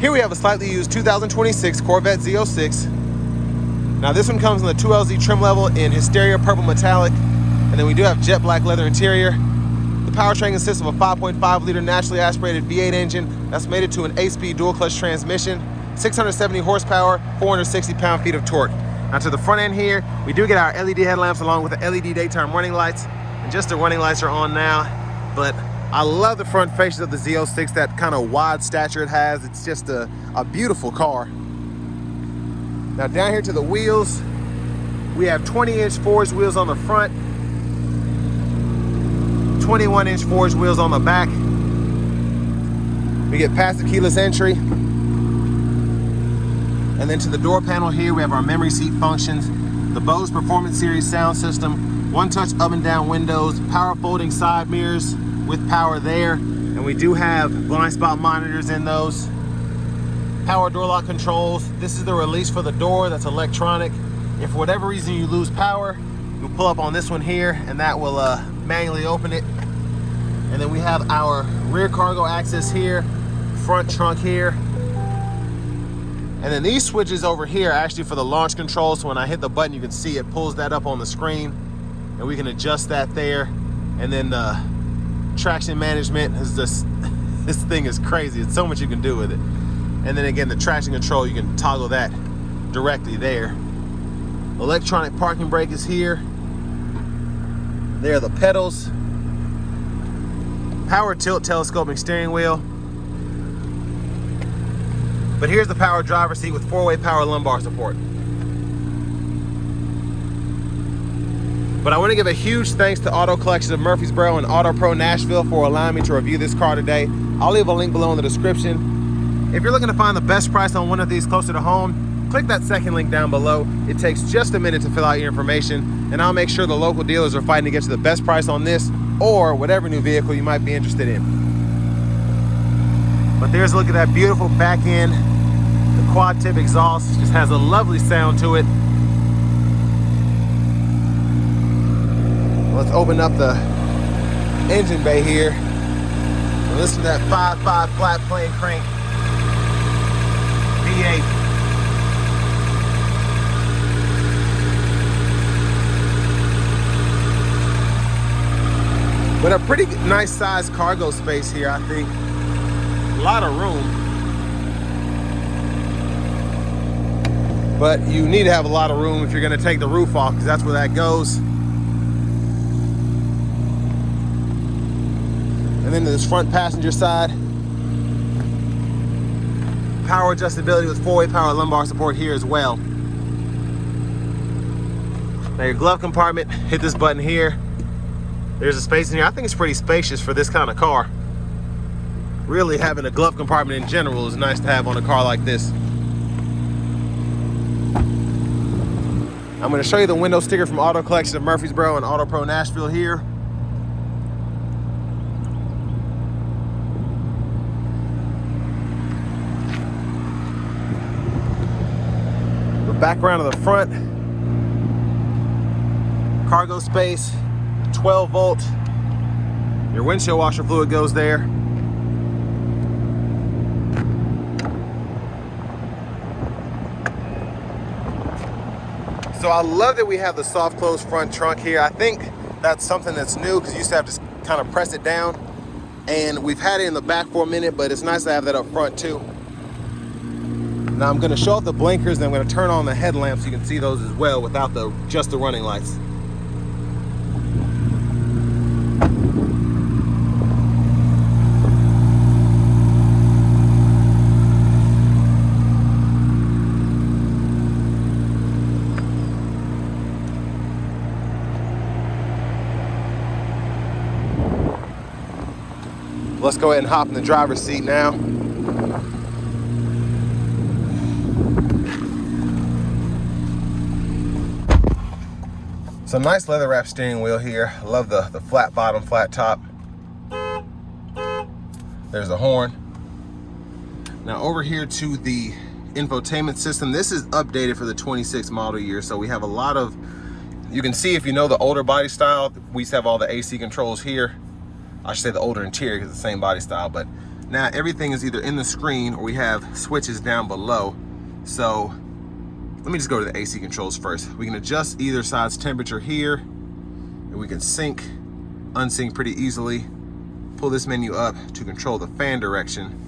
Here we have a slightly used 2026 Corvette Z06. Now this one comes in the 2LZ trim level in Hysteria Purple Metallic, and then we do have jet black leather interior. The powertrain consists of a 5.5 liter naturally aspirated V8 engine that's mated to an 8-speed dual clutch transmission, 670 horsepower, 460 pound-feet of torque. Now to the front end here, we do get our LED headlamps along with the LED daytime running lights, and just the running lights are on now. But I love the front faces of the Z06, that kind of wide stature it has. It's just a beautiful car. Now down here to the wheels, we have 20-inch forged wheels on the front, 21-inch forged wheels on the back. We get past the keyless entry. And then to the door panel here, we have our memory seat functions, the Bose Performance Series sound system, one-touch up and down windows, power folding side mirrors with power there. And we do have blind spot monitors in those. Power door lock controls. This is the release for the door, that's electronic. If for whatever reason you lose power, you'll pull up on this one here and that will manually open it. And then we have our rear cargo access here, front trunk here. And then these switches over here are actually for the launch control. So when I hit the button, you can see it pulls that up on the screen and we can adjust that there. And then the traction management is just, this thing is crazy. It's so much you can do with it. And then again, the traction control, you can toggle that directly there. Electronic parking brake is here. There are the pedals. Power tilt telescoping steering wheel. But here's the power driver's seat with 4-way power lumbar support. But I want to give a huge thanks to Auto Collection of Murfreesboro and Auto Pro Nashville for allowing me to review this car today. I'll leave a link below in the description. If you're looking to find the best price on one of these closer to home, click that second link down below. It takes just a minute to fill out your information, and I'll make sure the local dealers are fighting to get you the best price on this or whatever new vehicle you might be interested in. But there's a look at that beautiful back end. The quad tip exhaust just has a lovely sound to it. Let's open up the engine bay here and listen to that 5.5 flat plane crank V8. But a pretty nice sized cargo space here, I think. A lot of room. But you need to have a lot of room if you're gonna take the roof off, because that's where that goes. And then to this front passenger side, power adjustability with 4-way power lumbar support here as well. Now your glove compartment, hit this button here. There's a space in here. I think it's pretty spacious for this kind of car. Really, having a glove compartment in general is nice to have on a car like this. I'm going to show you the window sticker from Auto Collection of Murfreesboro and Auto Pro Nashville here. The background of the front, cargo space, 12 volt. Your windshield washer fluid goes there. So I love that we have the soft close front trunk here. I think that's something that's new because you used to have to kind of press it down. And we've had it in the back for a minute, but it's nice to have that up front too. Now I'm gonna show off the blinkers and I'm gonna turn on the headlamps so you can see those as well without just the running lights. Let's go ahead and hop in the driver's seat now. Some nice leather wrap steering wheel here. Love the flat bottom, flat top. There's the horn. Now over here to the infotainment system. This is updated for the 26 model year. So we have a lot of, you can see if you know the older body style, we used to have all the AC controls here. I should say the older interior because it's the same body style, but Now everything is either in the screen or we have switches down below. So let me just go to the AC controls first. We can adjust either side's temperature here, and we can sync, unsync pretty easily. Pull this menu up to control the fan direction.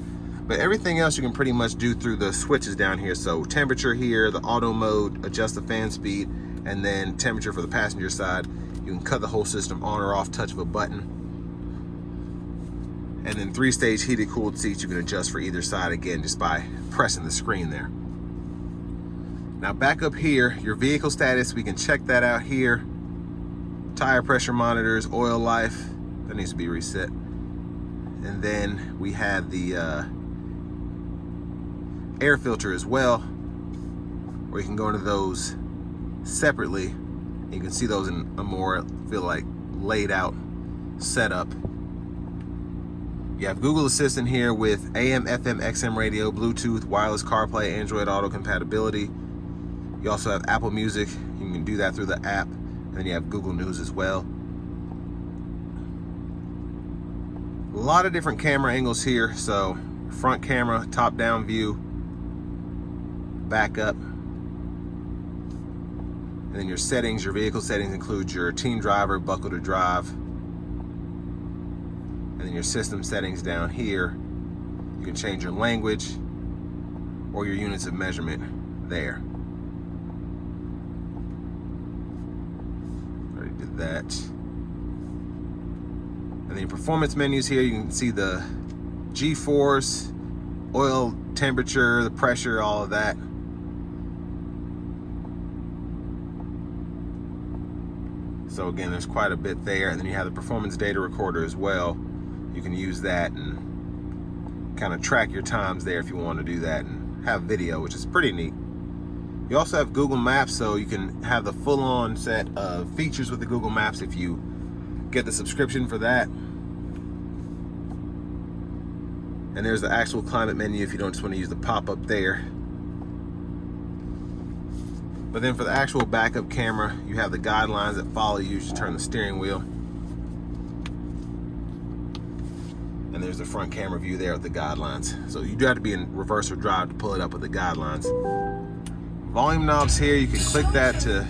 But everything else you can pretty much do through the switches down here. So temperature here, the auto mode, adjust the fan speed, and then temperature for the passenger side. You can cut the whole system on or off, touch of a button. And then 3-stage heated cooled seats you can adjust for either side, again, just by pressing the screen there. Now back up here, your vehicle status, we can check that out here. Tire pressure monitors, oil life, that needs to be reset. And then we have the air filter as well, where you can go into those separately. You can see those in a more, feel like, laid out setup. You have Google Assistant here with AM, FM, XM radio, Bluetooth, wireless CarPlay, Android Auto compatibility. You also have Apple Music. You can do that through the app. And then you have Google News as well. A lot of different camera angles here. So front camera, top down view, back up. And then your settings, your vehicle settings include your team driver, buckle to drive. And then your system settings down here. You can change your language or your units of measurement there. Already did that. And then your performance menus here, you can see the G-force, oil temperature, the pressure, all of that. So again, there's quite a bit there. And then you have the performance data recorder as well. You can use that and kind of track your times there if you want to do that, and have video, which is pretty neat. You also have Google Maps, so you can have the full-on set of features with the Google Maps if you get the subscription for that. And there's the actual climate menu if you don't just want to use the pop-up there. But then for the actual backup camera, you have the guidelines that follow you as you turn the steering wheel. And there's the front camera view there with the guidelines. So you do have to be in reverse or drive to pull it up with the guidelines. Volume knobs here, you can click that to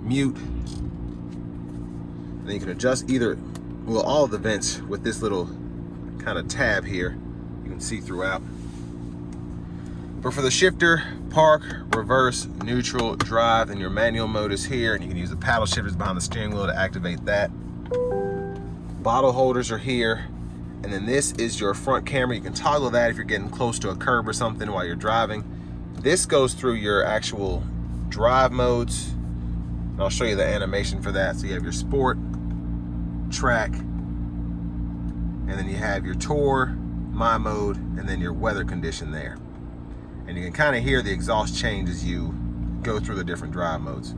mute. And then you can adjust either, well, all of the vents with this little kind of tab here. You can see throughout. But for the shifter, park, reverse, neutral, drive, and your manual mode is here. And you can use the paddle shifters behind the steering wheel to activate that. Bottle holders are here. And then this is your front camera. You can toggle that if you're getting close to a curb or something while you're driving. This goes through your actual drive modes. And I'll show you the animation for that. So you have your sport, track, and then you have your tour, my mode, and then your weather condition there. And you can kind of hear the exhaust change as you go through the different drive modes.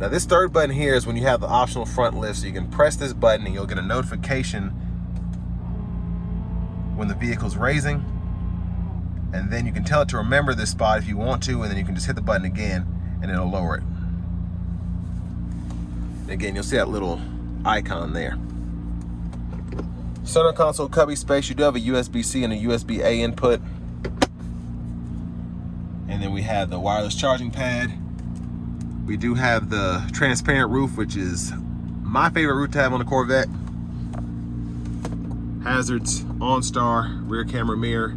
Now this third button here is when you have the optional front lift, so you can press this button and you'll get a notification when the vehicle's raising. And then you can tell it to remember this spot if you want to, and then you can just hit the button again and it'll lower it. And again, you'll see that little icon there. Center console cubby space, you do have a USB-C and a USB-A input. And then we have the wireless charging pad. We do have the transparent roof, which is my favorite roof to have on the Corvette. Hazards, OnStar, rear camera mirror,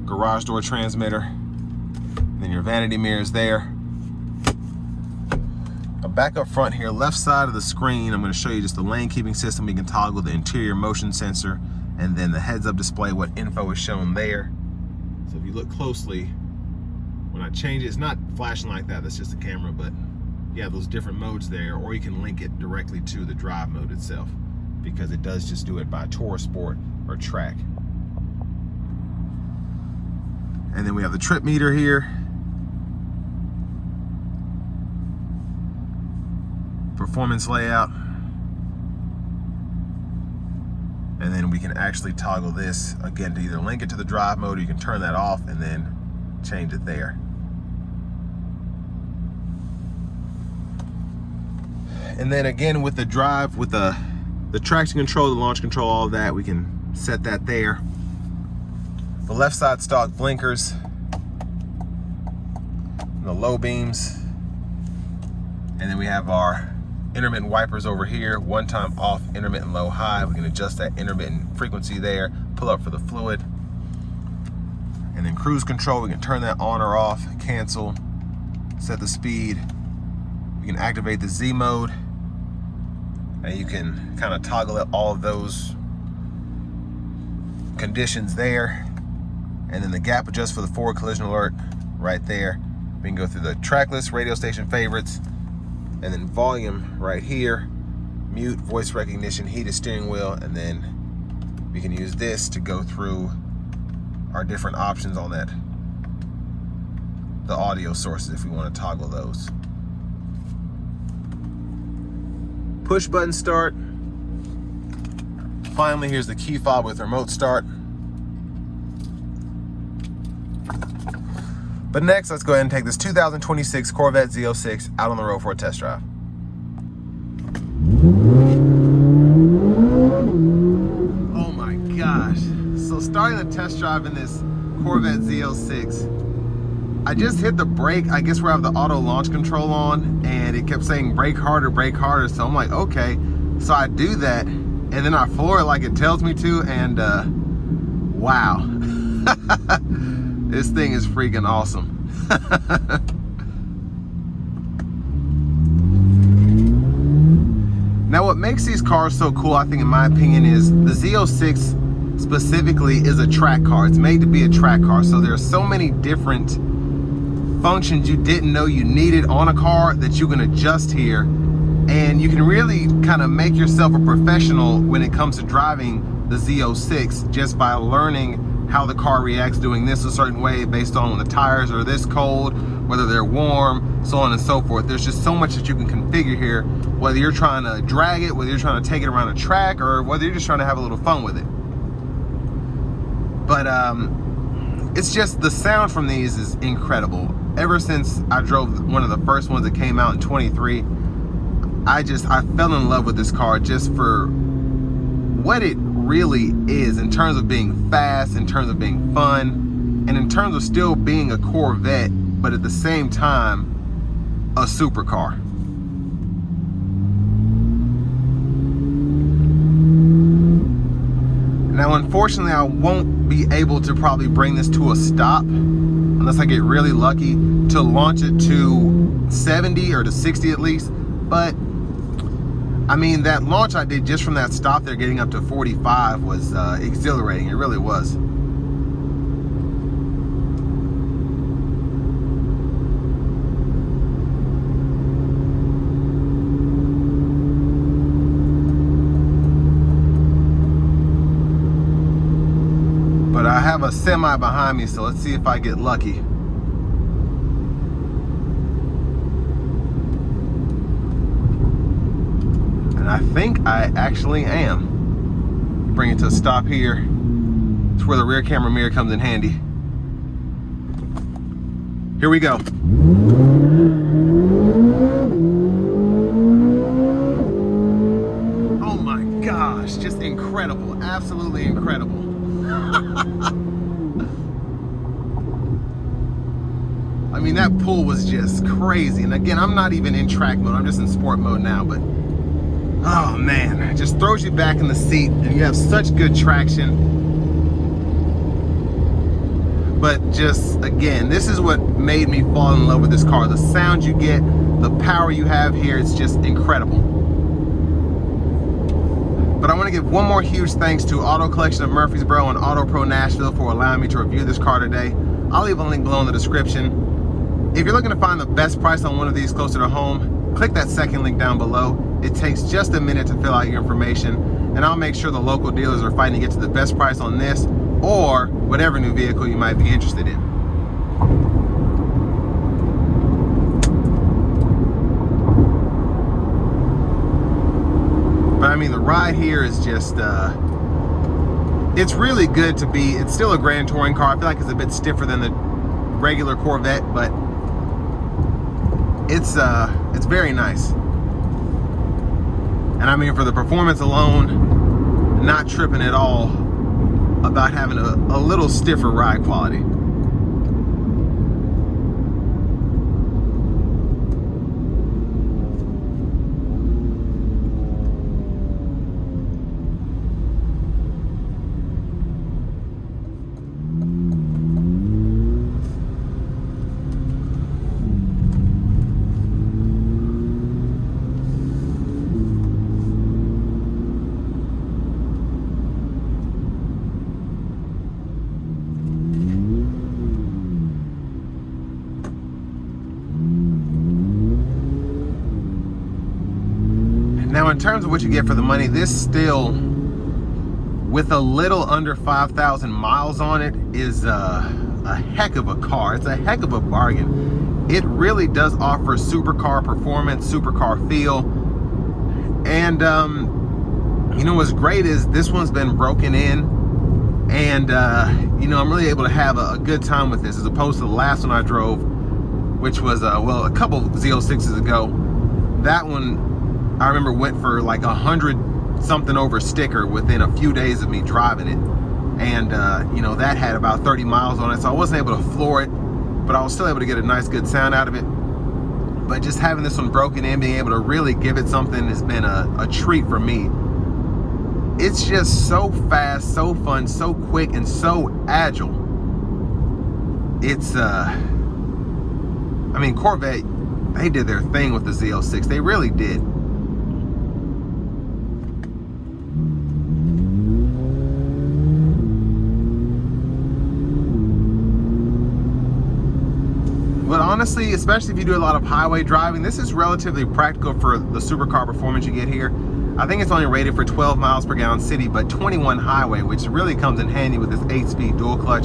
garage door transmitter, and then your vanity mirrors there. Back up front here, left side of the screen, I'm going to show you just the lane keeping system. You can toggle the interior motion sensor and then the heads-up display, what info is shown there. So if you look closely, when I change it, it's not flashing like that, that's just the camera, but you have those different modes there, or you can link it directly to the drive mode itself, because it does just do it by Tour, Sport, or Track. And then we have the trip meter here. Performance layout. And then we can actually toggle this again to either link it to the drive mode, or you can turn that off and then change it there. And then again with the drive, with the The traction control, the launch control, all of that, we can set that there. The left side stock blinkers, the low beams, and then we have our intermittent wipers over here, one time off, intermittent low high. We can adjust that intermittent frequency there, pull up for the fluid. And then cruise control, we can turn that on or off, cancel, set the speed. We can activate the Z mode, and you can kind of toggle up all of those conditions there. And then the gap adjust for the forward collision alert right there. We can go through the track list, radio station favorites, and then volume right here, mute, voice recognition, heated steering wheel, and then we can use this to go through our different options on that, the audio sources if we want to toggle those. Push button start. Finally, here's the key fob with remote start. But next, let's go ahead and take this 2026 Corvette Z06 out on the road for a test drive. Oh my gosh. So starting the test drive in this Corvette Z06, I just hit the brake, I guess where I have the auto launch control on, and it kept saying brake harder, so I'm like, okay. So I do that, and then I floor it like it tells me to, and wow. This thing is freaking awesome. Now what makes these cars so cool, I think in my opinion, is the Z06 specifically is a track car. It's made to be a track car, so there's so many different functions you didn't know you needed on a car that you can adjust here, and you can really kind of make yourself a professional when it comes to driving the Z06 just by learning how the car reacts doing this a certain way based on when the tires are this cold, whether they're warm, so on and so forth. There's just so much that you can configure here, whether you're trying to drag it, whether you're trying to take it around a track, or whether you're just trying to have a little fun with it. But it's just, the sound from these is incredible. Ever since I drove one of the first ones that came out in 23, I fell in love with this car just for what it really is in terms of being fast, in terms of being fun, and in terms of still being a Corvette, but at the same time, a supercar. Now, unfortunately, I won't be able to probably bring this to a stop unless I get really lucky to launch it to 70 or to 60 at least. But I mean, that launch I did just from that stop there, getting up to 45, was exhilarating. It really was. But I have a semi behind me, so let's see if I get lucky. And I think I actually am. Bring it to a stop here. It's where the rear camera mirror comes in handy. Here we go. Oh my gosh, just incredible, absolutely incredible. I mean, that pull was just crazy. And again, I'm not even in track mode, I'm just in sport mode now, but oh man, it just throws you back in the seat and you have such good traction. But just, again, this is what made me fall in love with this car. The sound you get, the power you have here, it's just incredible. But I want to give one more huge thanks to Auto Collection of Murfreesboro and Auto Pro Nashville for allowing me to review this car today. I'll leave a link below in the description. If you're looking to find the best price on one of these closer to home, click that second link down below. It takes just a minute to fill out your information, and I'll make sure the local dealers are fighting to get to the best price on this or whatever new vehicle you might be interested in. But I mean, the ride here is just, it's really good to be, it's still a Grand Touring car. I feel like it's a bit stiffer than the regular Corvette, but it's very nice. And And I mean, for the performance alone, not tripping at all about having a little stiffer ride quality. Now, in terms of what you get for the money, this still, with a little under 5,000 miles on it, is a heck of a car. It's a heck of a bargain. It really does offer supercar performance, supercar feel. And, you know, what's great is this one's been broken in. And, you know, I'm really able to have a good time with this, as opposed to the last one I drove, which was, well, a couple Z06s ago. That one, I remember, went for like 100 something over sticker within a few days of me driving it. And, you know, that had about 30 miles on it, so I wasn't able to floor it, but I was still able to get a nice, good sound out of it. But just having this one broken in, being able to really give it something, has been a treat for me. It's just so fast, so fun, so quick, and so agile. It's, I mean, Corvette, they did their thing with the Z06. They really did. But honestly, especially if you do a lot of highway driving, this is relatively practical for the supercar performance you get here. I think it's only rated for 12 miles per gallon city, but 21 highway, which really comes in handy with this 8-speed dual clutch.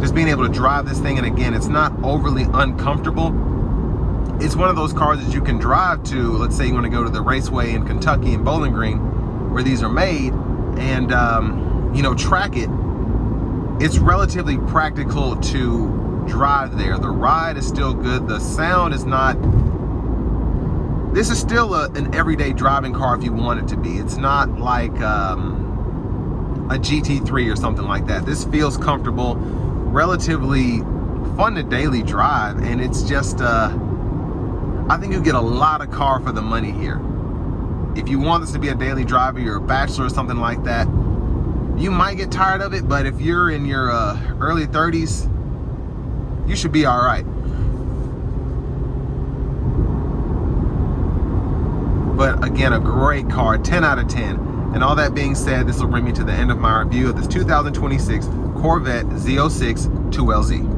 Just being able to drive this thing, and again, it's not overly uncomfortable. It's one of those cars that you can drive to, let's say you want to go to the raceway in Kentucky and Bowling Green, where these are made, and you know, track it. It's relatively practical to drive there. The ride is still good. The sound is not. This is still an everyday driving car if you want it to be. It's not like a GT3 or something like that. This feels comfortable, relatively fun to daily drive, and it's just I think you get a lot of car for the money here. If you want this to be a daily driver, you're a bachelor or something like that, you might get tired of it, but if you're in your early 30s, you should be all right. But again, a great car, 10 out of 10. And all that being said, this will bring me to the end of my review of this 2026 Corvette Z06 2LZ.